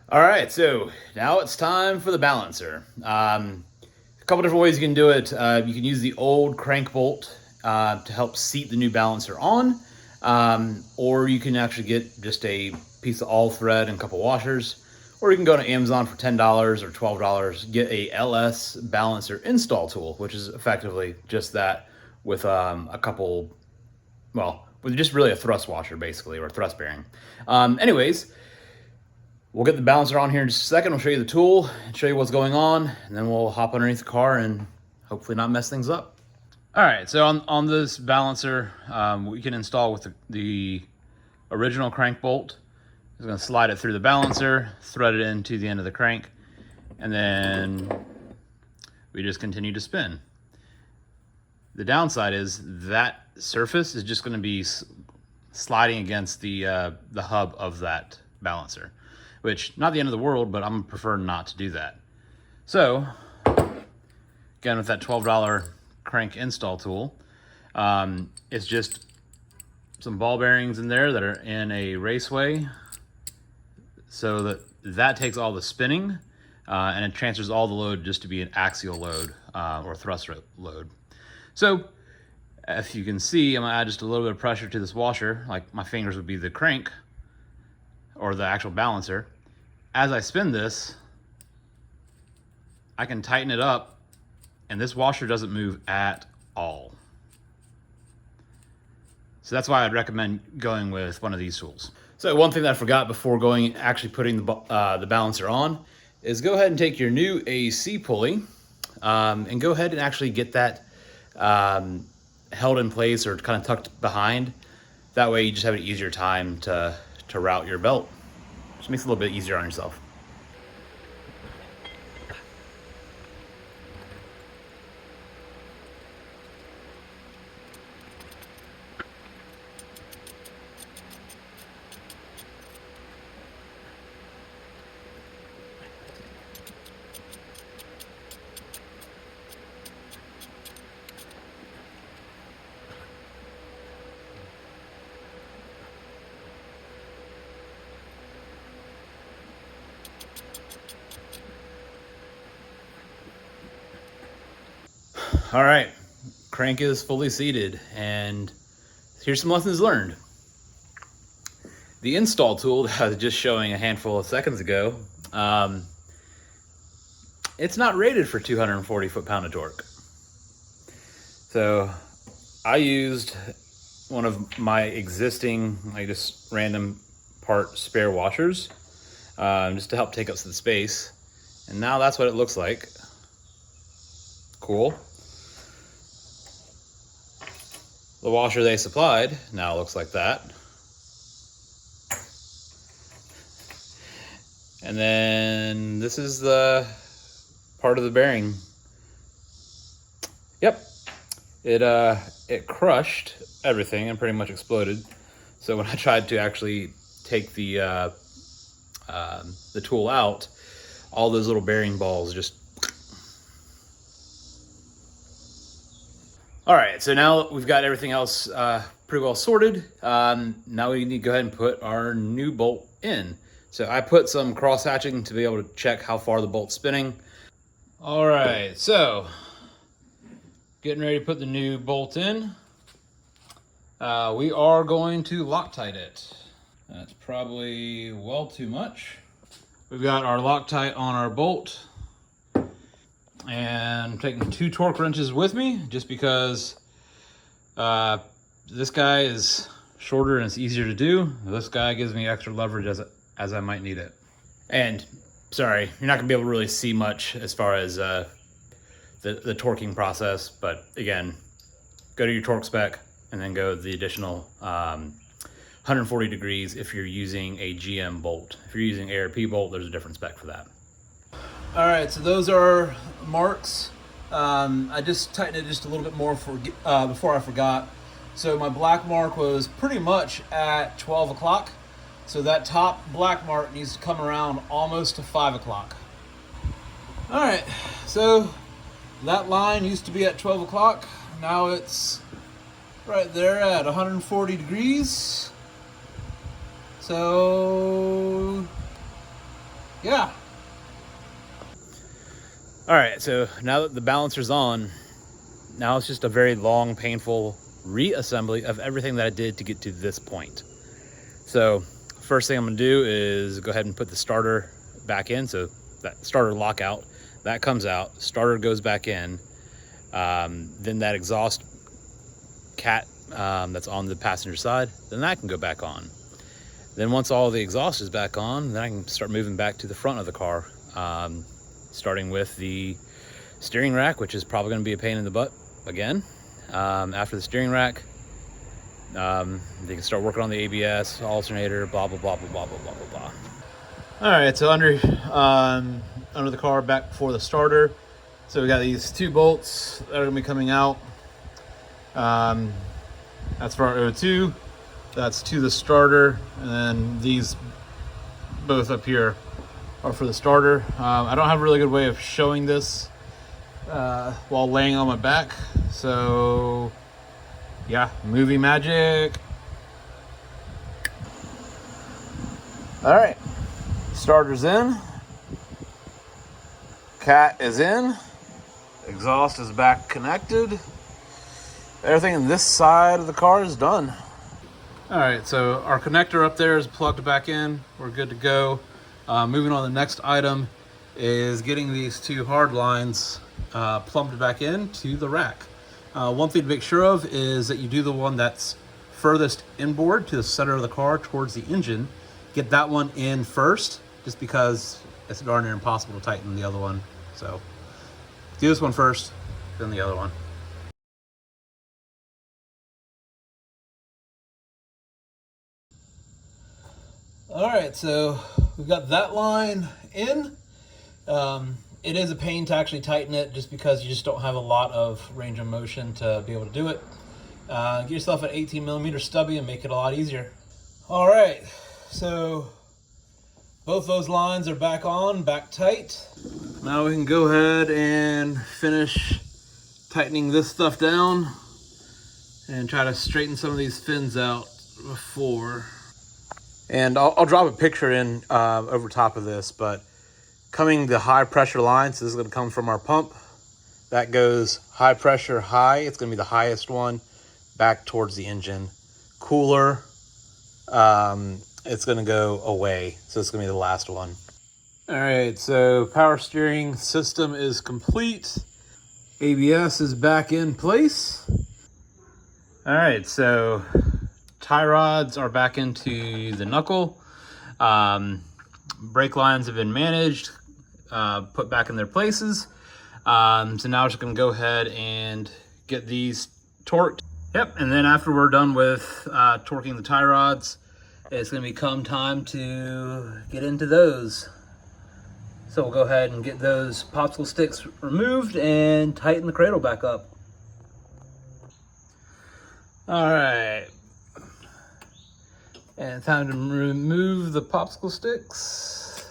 All right, so now it's time for the balancer. A couple different ways you can do it. You can use the old crank bolt to help seat the new balancer on, or you can actually get just a piece of all thread and a couple washers, or you can go to Amazon for $10 or $12, get a LS balancer install tool, which is effectively just that with a couple, well, with just really a thrust washer basically, or a thrust bearing. Anyways, we'll get the balancer on here in just a second. We'll show you the tool and show you what's going on, and then we'll hop underneath the car and hopefully not mess things up. All right, so on this balancer, we can install with the original crank bolt. I'm gonna slide it through the balancer, thread it into the end of the crank, and then we just continue to spin. The downside is that surface is just gonna be sliding against the hub of that balancer, which not the end of the world, but I'm gonna prefer not to do that. So again, with that $12 crank install tool, it's just some ball bearings in there that are in a raceway, so that takes all the spinning and it transfers all the load just to be an axial load or thrust load. So if you can see, I'm gonna add just a little bit of pressure to this washer, like my fingers would be the crank or the actual balancer. As I spin this, I can tighten it up and this washer doesn't move at all. So that's why I'd recommend going with one of these tools. So one thing that I forgot before actually putting the balancer on is go ahead and take your new AC pulley and go ahead and actually get that held in place or kind of tucked behind. That way you just have an easier time to route your belt. Just makes it a little bit easier on yourself. All right, crank is fully seated, and here's some lessons learned. The install tool that I was just showing a handful of seconds ago, it's not rated for 240 foot-pound of torque. So I used one of my existing, like just random part spare washers, just to help take up some space. And now that's what it looks like. Cool. The washer they supplied now looks like that. And then this is the part of the bearing. Yep, it crushed everything and pretty much exploded. So when I tried to actually take the tool out, all those little bearing balls just. All right, so now we've got everything else pretty well sorted. Now we need to go ahead and put our new bolt in. So I put some cross hatching to be able to check how far the bolt's spinning. All right, so getting ready to put the new bolt in. We are going to Loctite it. That's probably well too much. We've got our Loctite on our bolt. And I'm taking 2 torque wrenches with me just because this guy is shorter and it's easier to do. This guy gives me extra leverage as I might need it. And sorry, you're not gonna be able to really see much as far as the torquing process, but again, go to your torque spec and then go the additional 140 degrees if you're using a GM bolt. If you're using ARP bolt, there's a different spec for that. All right, so those are marks. I just tightened it just a little bit more before I forgot. So my black mark was pretty much at 12 o'clock. So that top black mark needs to come around almost to 5 o'clock. All right, so that line used to be at 12 o'clock. Now it's right there at 140 degrees. So Yeah. All right, so now that the balancer's on, now it's just a very long, painful reassembly of everything that I did to get to this point. So first thing I'm gonna do is go ahead and put the starter back in. So that starter lockout, that comes out, starter goes back in. Then that exhaust cat that's on the passenger side, then that can go back on. Then once all the exhaust is back on, then I can start moving back to the front of the car. Starting with the steering rack, which is probably going to be a pain in the butt again. After the steering rack, they can start working on the ABS, alternator, blah, blah, blah, blah, blah, blah, blah, blah, blah. All right, so under the car, back before the starter. So we got these 2 bolts that are going to be coming out. That's for our O2. That's to the starter, and then these both up here are for the starter. I don't have a really good way of showing this while laying on my back, so yeah, movie magic. All right, starter's in, cat is in, exhaust is back connected. Everything in this side of the car is done. All right, so our connector up there is plugged back in. We're good to go. Moving on, the next item is getting these 2 hard lines plumbed back into the rack. One thing to make sure of is that you do the one that's furthest inboard to the center of the car towards the engine. Get that one in first, just because it's darn near impossible to tighten the other one. So do this one first, then the other one. All right, so we've got that line in. It is a pain to actually tighten it just because you just don't have a lot of range of motion to be able to do it. Get yourself an 18mm stubby and make it a lot easier. All right, so both those lines are back on, back tight. Now we can go ahead and finish tightening this stuff down and try to straighten some of these fins out before. And I'll drop a picture in over top of this, but coming the high pressure line, so this is going to come from our pump. That goes high pressure, high. It's going to be the highest one back towards the engine. Cooler, it's going to go away. So it's going to be the last one. All right, so power steering system is complete. ABS is back in place. All right, so tie rods are back into the knuckle. Brake lines have been managed, put back in their places. So now we're just gonna go ahead and get these torqued. Yep, and then after we're done with torquing the tie rods, it's gonna become time to get into those. So we'll go ahead and get those popsicle sticks removed and tighten the cradle back up. All right. And time to remove the popsicle sticks.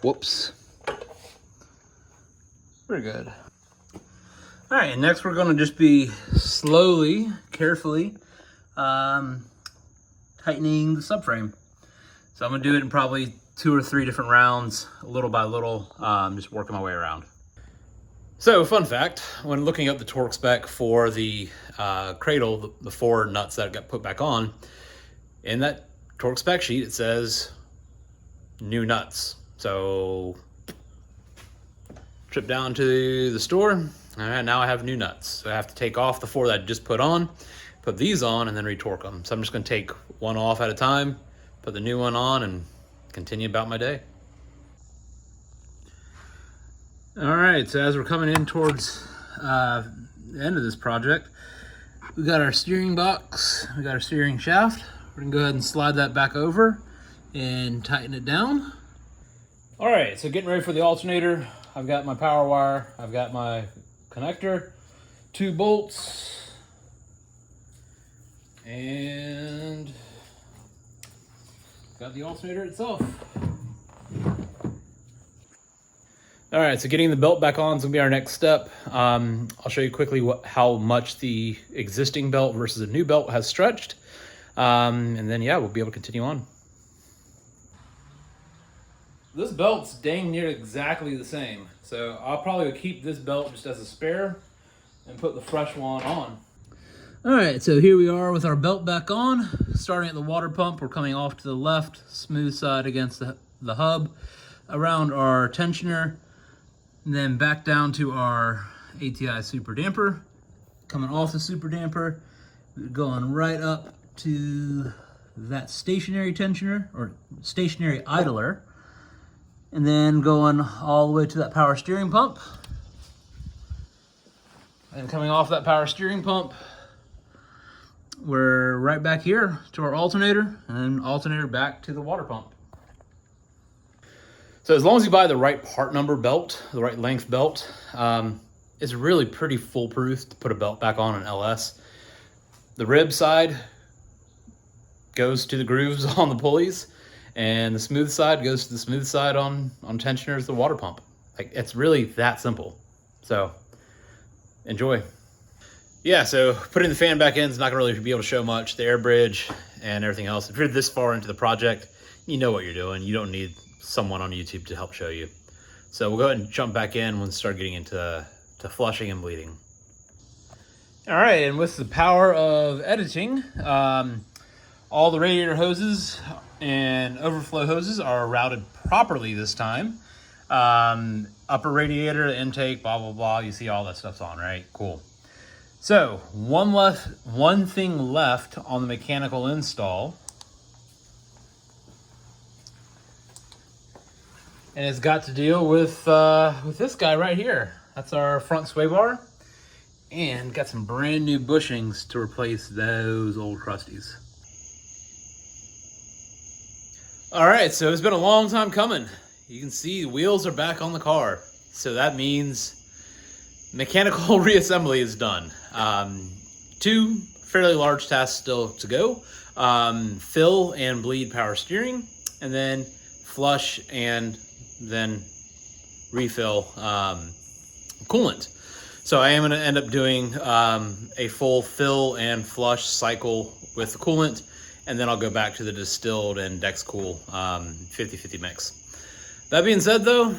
Whoops. We're good. All right, and next we're gonna just be slowly, carefully, tightening the subframe. So I'm gonna do it in probably 2 or 3 different rounds, little by little, just working my way around. So, fun fact, when looking up the torque spec for the cradle, the 4 nuts that got put back on, in that torque spec sheet, it says new nuts. So, trip down to the store, and now I have new nuts. So I have to take off the 4 that I just put on, put these on, and then retorque them. So I'm just gonna take one off at a time, put the new one on, and continue about my day. All right, so as we're coming in towards the end of this project, we got our steering box, we got our steering shaft. We're gonna go ahead and slide that back over and tighten it down. All right, so getting ready for the alternator. I've got my power wire, I've got my connector, 2 bolts, and got the alternator itself. All right, so getting the belt back on is gonna be our next step. I'll show you quickly how much the existing belt versus a new belt has stretched. And then, yeah, we'll be able to continue on. This belt's dang near exactly the same. So I'll probably keep this belt just as a spare and put the fresh one on. All right, so here we are with our belt back on. Starting at the water pump, we're coming off to the left, smooth side against the hub, around our tensioner, and then back down to our ATI Super Damper. Coming off the Super Damper, going right up to that stationary tensioner, or stationary idler, and then going all the way to that power steering pump. And coming off that power steering pump, we're right back here to our alternator, and then alternator back to the water pump. So as long as you buy the right part number belt, the right length belt, it's really pretty foolproof to put a belt back on an LS. The rib side goes to the grooves on the pulleys, and the smooth side goes to the smooth side on tensioners, the water pump. Like, it's really that simple. So enjoy. Yeah, so putting the fan back in is not gonna really be able to show much. The air bridge and everything else. If you're this far into the project, you know what you're doing. You don't need someone on YouTube to help show you. So we'll go ahead and jump back in when we start getting into flushing and bleeding. All right, and with the power of editing, all the radiator hoses and overflow hoses are routed properly this time. Upper radiator, intake, blah, blah, blah. You see all that stuff's on, right? Cool. So one thing left on the mechanical install, and it's got to deal with this guy right here. That's our front sway bar, and got some brand new bushings to replace those old crusties. All right, so it's been a long time coming. You can see the wheels are back on the car, so that means mechanical reassembly is done. 2 fairly large tasks still to go. Fill and bleed power steering, and then flush and then refill coolant. So I am going to end up doing a full fill and flush cycle with the coolant, and then I'll go back to the distilled and Dexcool 50-50 mix. That being said, though,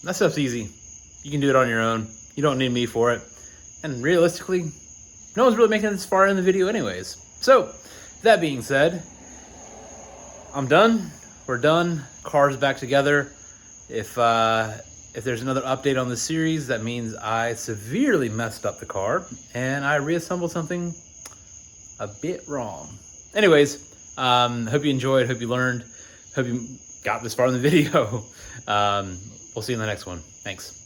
that stuff's easy. You can do it on your own. You don't need me for it. And realistically, no one's really making it this far in the video anyways. So, that being said, I'm done. We're done. Car's back together. If there's another update on the series, that means I severely messed up the car and I reassembled something a bit wrong. Anyways, hope you enjoyed, hope you learned, hope you got this far in the video. We'll see you in the next one. Thanks.